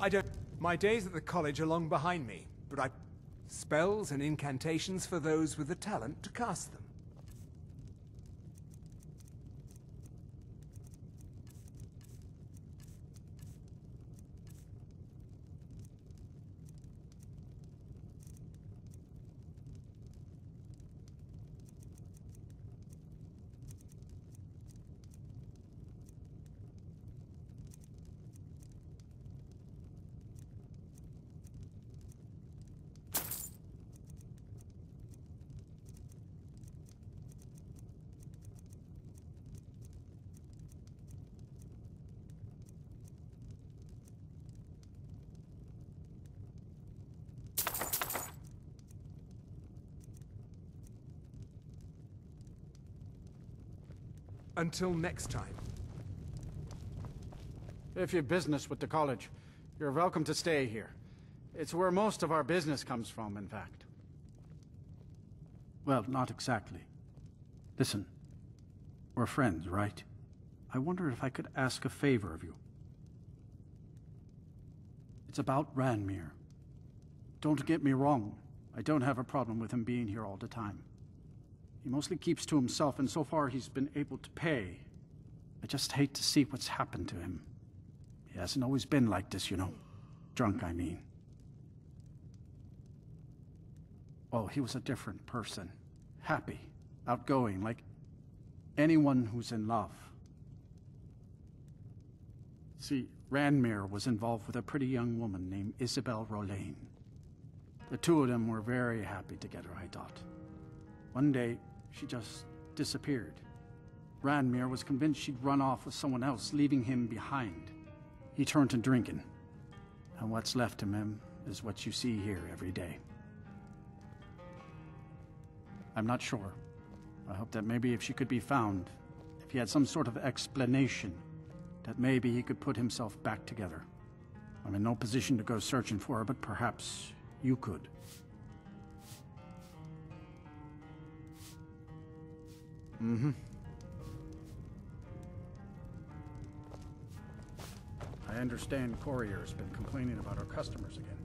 I don't... My days at the college are long behind me, but I... Spells and incantations for those with the talent to cast them. Until next time. If you've business with the college, you're welcome to stay here. It's where most of our business comes from, in fact. Well, not exactly. Listen, we're friends, right? I wonder if I could ask a favor of you. It's about Ranmir. Don't get me wrong, I don't have a problem with him being here all the time. He mostly keeps to himself, and so far he's been able to pay. I just hate to see what's happened to him. He hasn't always been like this, you know. Drunk, I mean. Oh, he was a different person. Happy, outgoing, like anyone who's in love. See, Ranmir was involved with a pretty young woman named Isabel Rollane. The two of them were very happy together, I thought. One day, she just disappeared. Ranmir was convinced she'd run off with someone else, leaving him behind. He turned to drinking. And what's left of him is what you see here every day. I'm not sure. I hope that maybe if she could be found, if he had some sort of explanation, that maybe he could put himself back together. I'm in no position to go searching for her, but perhaps you could. Mm-hmm. I understand Courier's been complaining about our customers again.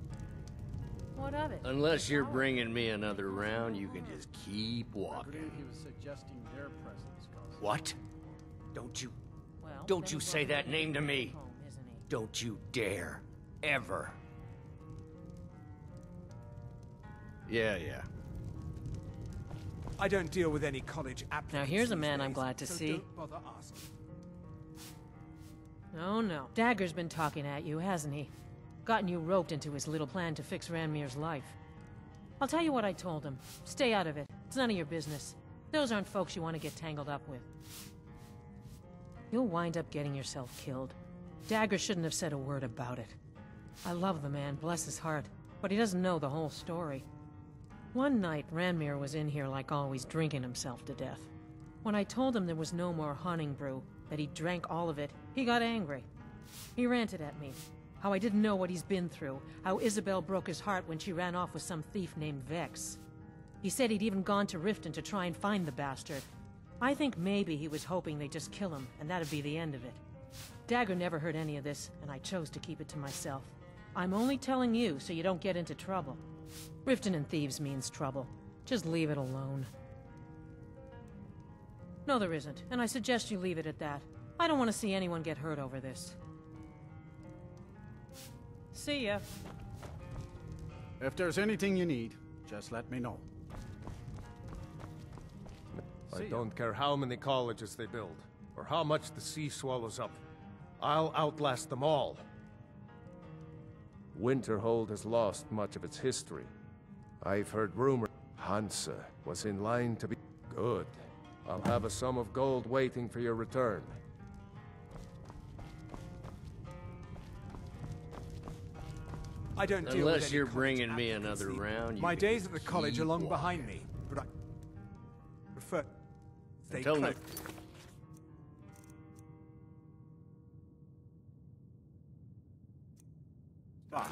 What of it? Unless you're bringing me another round, you can just keep walking. He was suggesting their presence caused... What? Don't Well, you say that name to me. Home, isn't he? Don't you dare. Ever. Yeah. I don't deal with any college applicants. Now here's a these man I'm days, glad to so see. Don't bother asking. Oh no. Dagger's been talking at you, hasn't he? Gotten you roped into his little plan to fix Ranmir's life. I'll tell you what I told him. Stay out of it. It's none of your business. Those aren't folks you want to get tangled up with. You'll wind up getting yourself killed. Dagger shouldn't have said a word about it. I love the man, bless his heart, but he doesn't know the whole story. One night, Ranmir was in here like always, drinking himself to death. When I told him there was no more hunting brew, that he drank all of it, he got angry. He ranted at me. How I didn't know what he's been through. How Isabel broke his heart when she ran off with some thief named Vex. He said he'd even gone to Riften to try and find the bastard. I think maybe he was hoping they'd just kill him, and that'd be the end of it. Dagger never heard any of this, and I chose to keep it to myself. I'm only telling you so you don't get into trouble. Riften and thieves means trouble. Just leave it alone. No, there isn't, and I suggest you leave it at that. I don't want to see anyone get hurt over this. See ya. If there's anything you need, just let me know. I don't care how many colleges they build, or how much the sea swallows up. I'll outlast them all. Winterhold has lost much of its history. I've heard rumor Hansa was in line to be good. I'll have a sum of gold waiting for your return. I don't deal with Unless any you're college bringing me applicants another these- round, you My can days just at the college are keep long walking. behind me, but I prefer stay Until close. Bye.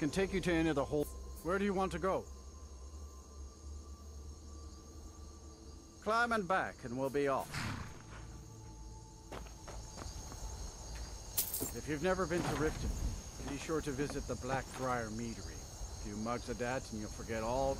can take you to any of the whole... Where do you want to go? Climb and back, and we'll be off. If you've never been to Riften, be sure to visit the Blackbriar Meadery. A few mugs of that, and you'll forget all...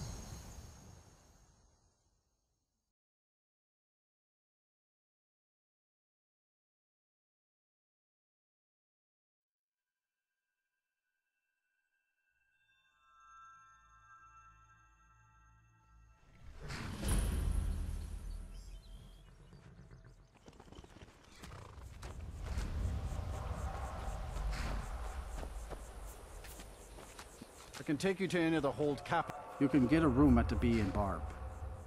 I can take you to any of the hold cap. You can get a room at the Bee and Barb,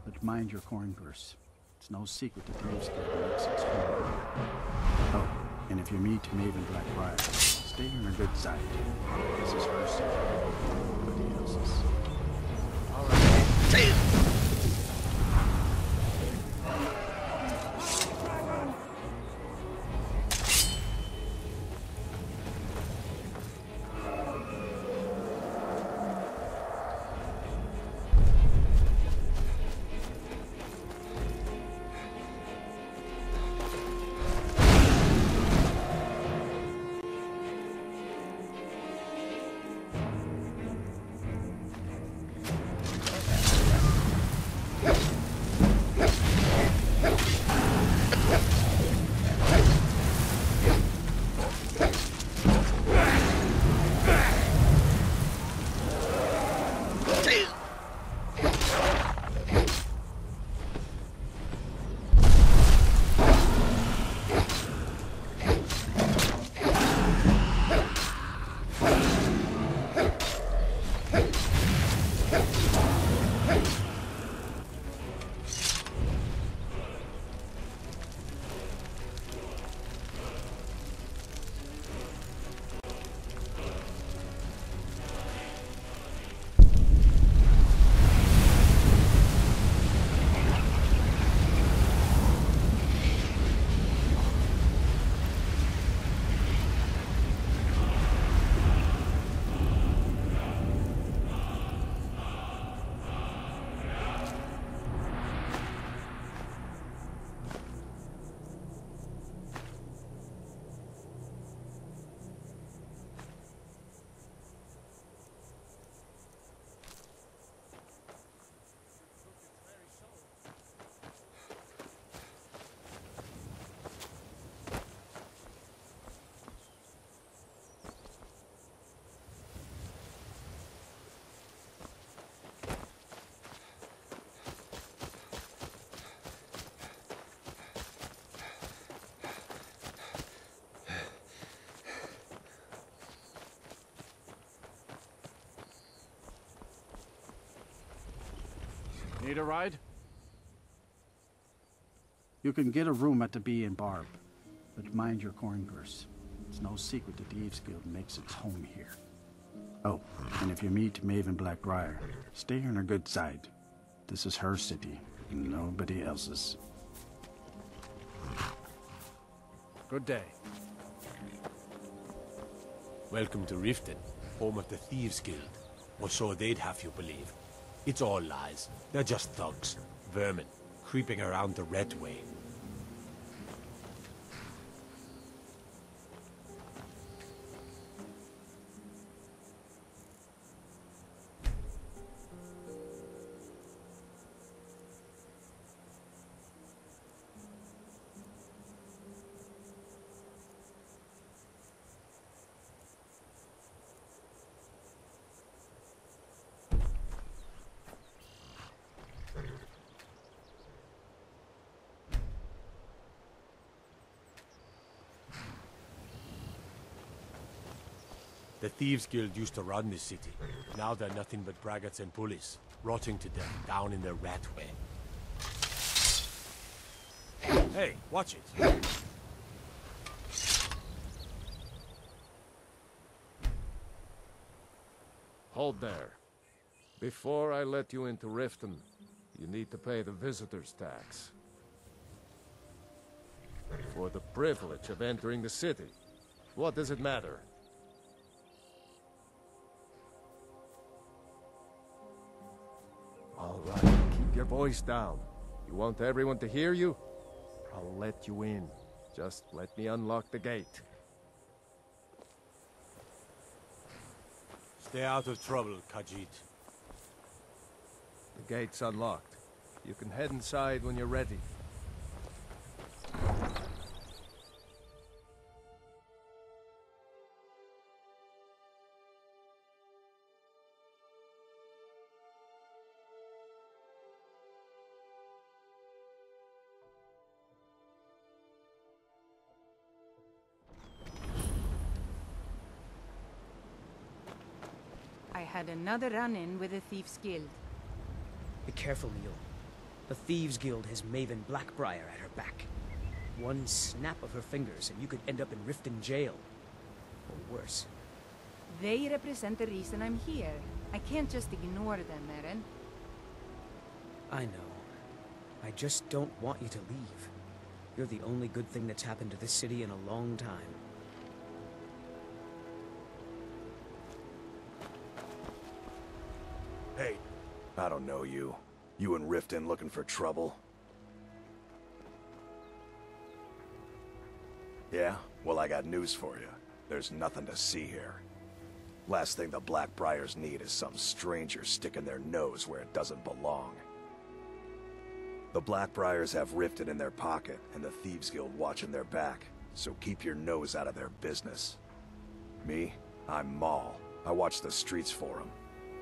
but mind your coin purse. It's no secret that Dave's Guild makes its home. Oh, and if you meet Maven Blackbriar, stay on her good side. This is her secret, nobody else's. All right. Need a ride? You can get a room at the Bee and Barb, but mind your coin purse. It's no secret that Dave's Guild makes its home here. Oh, and if you meet Maven Blackbriar, stay on her good side. This is her city, and nobody else's. Good day. Welcome to Riften, home of the Thieves Guild. Or so they'd have you believe. It's all lies. They're just thugs, vermin, creeping around the Red Way. The Thieves Guild used to run this city. Now they're nothing but braggarts and bullies, rotting to death down in their rat way. Hey, watch it. Hold there. Before I let you into Riften, you need to pay the visitor's tax. For the privilege of entering the city. What does it matter? your voice down. You want everyone to hear you? I'll let you in. Just let me unlock the gate. Stay out of trouble, Khajiit. The gate's unlocked. You can head inside when you're ready. I had another run-in with the Thieves' Guild. Be careful, Mule. The Thieves Guild has Maven Blackbriar at her back. One snap of her fingers and you could end up in Riften jail. Or worse. They represent the reason I'm here. I can't just ignore them, Eren. I know. I just don't want you to leave. You're the only good thing that's happened to this city in a long time. Hey, I don't know you. You and Riften looking for trouble? Yeah? Well, I got news for you. There's nothing to see here. Last thing the Blackbriars need is some stranger sticking their nose where it doesn't belong. The Blackbriars have Riften in their pocket, and the Thieves Guild watching their back, so keep your nose out of their business. Me? I'm Maul. I watch the streets for them.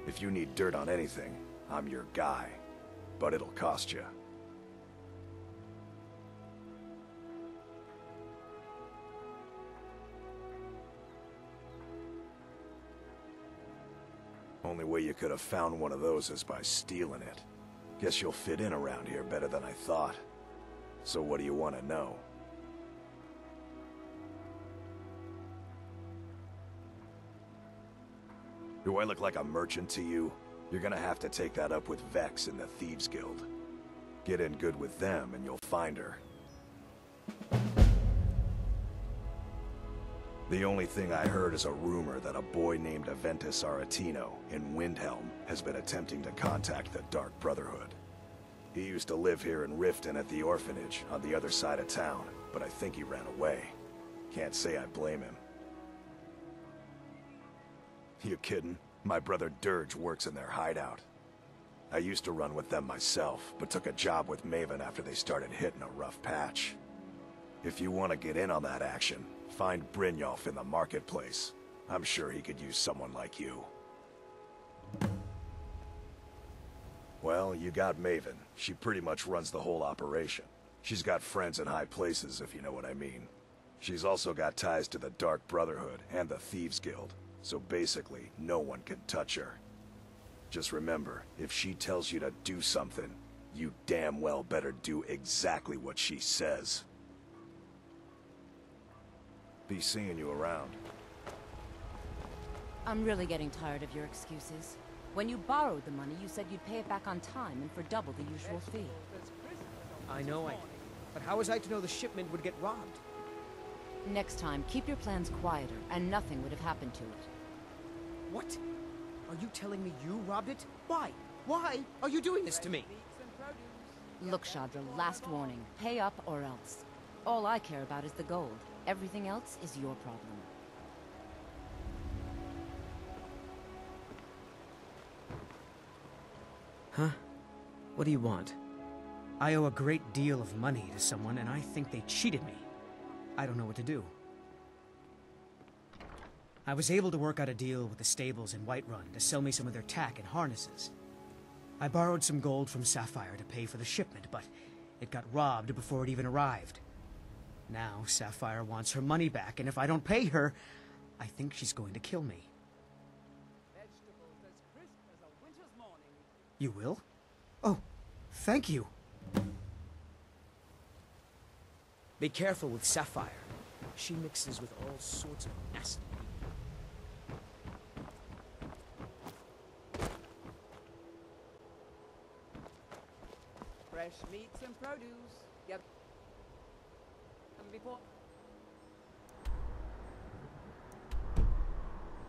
If you need dirt on anything, I'm your guy. But it'll cost you. Only way you could have found one of those is by stealing it. Guess you'll fit in around here better than I thought. So what do you want to know? Do I look like a merchant to you? You're gonna have to take that up with Vex in the Thieves Guild. Get in good with them and you'll find her. The only thing I heard is a rumor that a boy named Aventus Aretino in Windhelm has been attempting to contact the Dark Brotherhood. He used to live here in Riften at the orphanage on the other side of town, but I think he ran away. Can't say I blame him. You kidding? My brother Dirge works in their hideout. I used to run with them myself, but took a job with Maven after they started hitting a rough patch. If you want to get in on that action, find Brynjolf in the marketplace. I'm sure he could use someone like you. Well, you got Maven. She pretty much runs the whole operation. She's got friends in high places, if you know what I mean. She's also got ties to the Dark Brotherhood and the Thieves Guild. So basically, no one can touch her. Just remember, if she tells you to do something, you damn well better do exactly what she says. Be seeing you around. I'm really getting tired of your excuses. When you borrowed the money, you said you'd pay it back on time and for double the usual fee. I know I did. But how was I to know the shipment would get robbed? Next time, keep your plans quieter, and nothing would have happened to it. What? Are you telling me you robbed it? Why? Why are you doing this to me? Look, Shadra, last warning. Pay up or else. All I care about is the gold. Everything else is your problem. Huh? What do you want? I owe a great deal of money to someone, and I think they cheated me. I don't know what to do. I was able to work out a deal with the stables in Whiterun to sell me some of their tack and harnesses. I borrowed some gold from Sapphire to pay for the shipment, but it got robbed before it even arrived. Now Sapphire wants her money back, and if I don't pay her, I think she's going to kill me. You will? Oh, thank you. Be careful with Sapphire. She mixes with all sorts of nasty people. Fresh meats and produce. Yep. And before.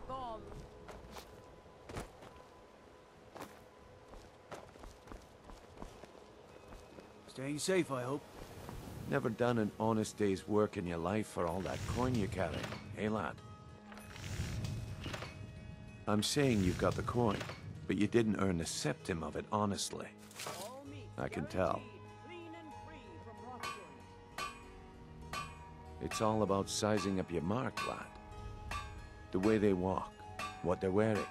Bomb. Staying safe, I hope. Never done an honest day's work in your life for all that coin you carry, eh, lad? I'm saying you've got the coin, but you didn't earn a septim of it honestly. I can tell. It's all about sizing up your mark, lad. The way they walk, what they're wearing.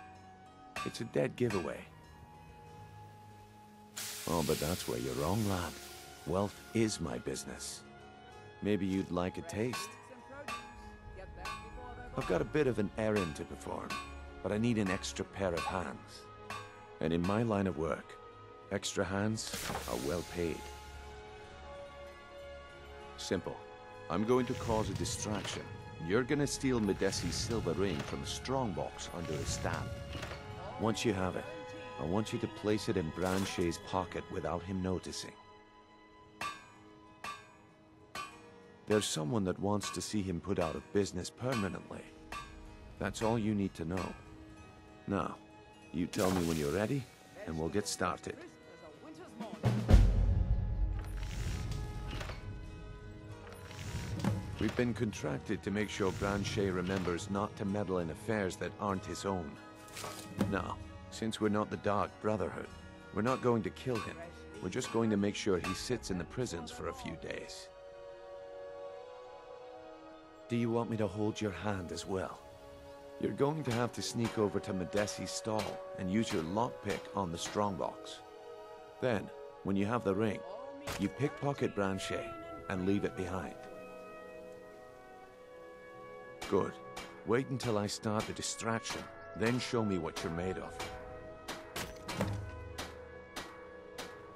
It's a dead giveaway. Oh, but that's where you're wrong, lad. Wealth is my business. Maybe you'd like a taste. I've got a bit of an errand to perform, but I need an extra pair of hands. And in my line of work, extra hands are well paid. Simple. I'm going to cause a distraction. You're gonna steal Medesi's silver ring from a strongbox under his stab. Once you have it, I want you to place it in Branche's pocket without him noticing. There's someone that wants to see him put out of business permanently. That's all you need to know. Now, you tell me when you're ready, and we'll get started. We've been contracted to make sure Branche remembers not to meddle in affairs that aren't his own. Now, since we're not the Dark Brotherhood, we're not going to kill him. We're just going to make sure he sits in the prisons for a few days. Do you want me to hold your hand as well? You're going to have to sneak over to Medesi's stall and use your lockpick on the strongbox. Then, when you have the ring, you pickpocket Branche and leave it behind. Good. Wait until I start the distraction, then show me what you're made of.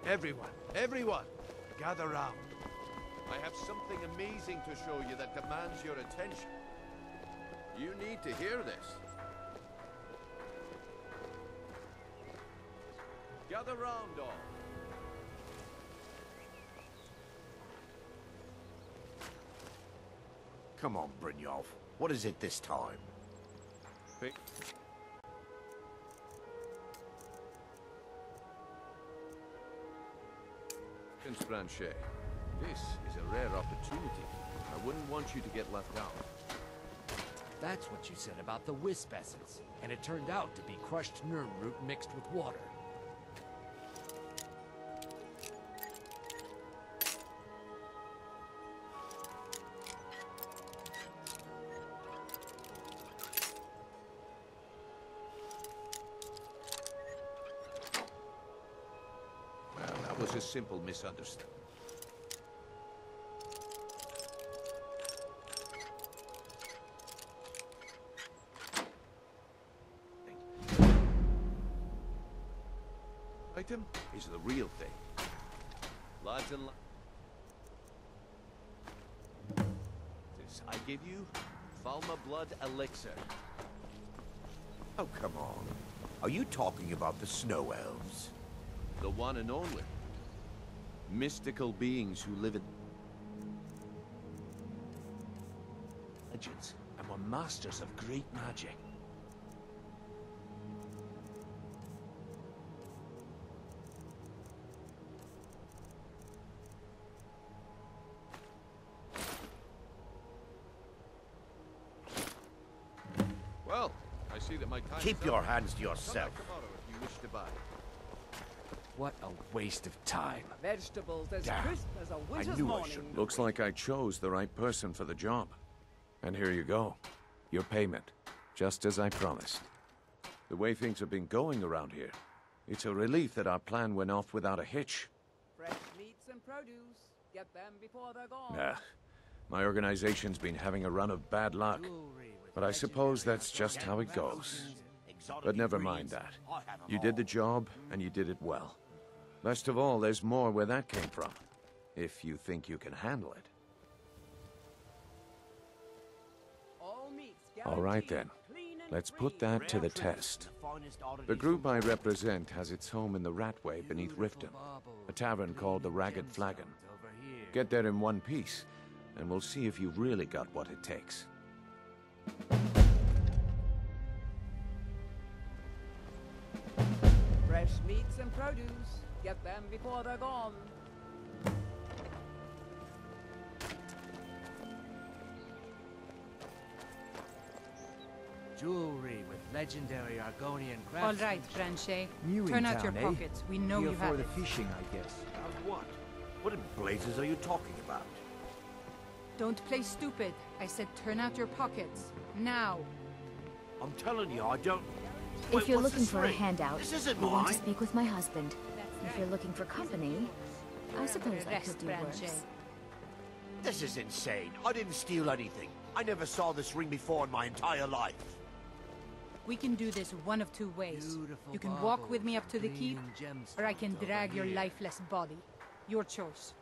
Everyone, gather round. I have something amazing to show you that demands your attention. You need to hear this. Gather round, all. Come on, Brynjolf. What is it this time? Branche, this is a rare opportunity. I wouldn't want you to get left out. That's what you said about the wisp essence, and it turned out to be crushed nerve root mixed with water. Well, that was a simple misunderstanding. Item is the real thing. Lads and this I give you, Falma Blood Elixir. Oh, come on. Are you talking about the Snow Elves? The one and only. Mystical beings who live in legends and were masters of great magic. Well, I see that my time Keep your hands to yourself. If you wish to buy. What a waste of time. Vegetables as Damn. crisp as a winter's I knew morning. I should. Looks like I chose the right person for the job. And here you go. Your payment. Just as I promised. The way things have been going around here, it's a relief that our plan went off without a hitch. Fresh meats and produce. Get them before they're gone. Nah. My organization's been having a run of bad luck. But I suppose that's just how it goes. But never mind that. You did the job, and you did it well. Best of all, there's more where that came from. If you think you can handle it. All right then. Let's put that to the test. The group I represent has its home in the Ratway beneath Riften, a tavern called the Ragged Flagon. Get there in one piece, and we'll see if you've really got what it takes. Fresh meats and produce. Get them before they're gone. Jewelry with legendary Argonian All craftsmanship. right, Branche. New Turn in out your town, eh? pockets. We know Here you for have the it. fishing, I guess. About what? What in blazes are you talking about? Don't play stupid. I said turn out your pockets. Now. I'm telling you, I don't... If you're what's looking this for a ring? handout, This isn't you want to mine. speak with my husband. If you're looking for company, I suppose I could do worse. This is insane. I didn't steal anything. I never saw this ring before in my entire life. We can do this one of two ways. You can walk with me up to the keep, or I can drag your lifeless body. Your choice.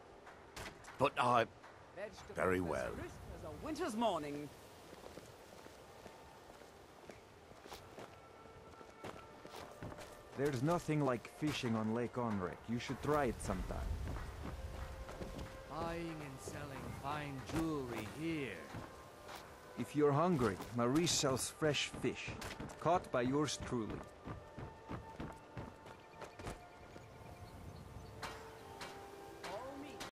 But I... Very well. As a winter's morning. There's nothing like fishing on Lake Onrek. You should try it sometime. Buying and selling fine jewelry here. If you're hungry, Maurice sells fresh fish, caught by yours truly.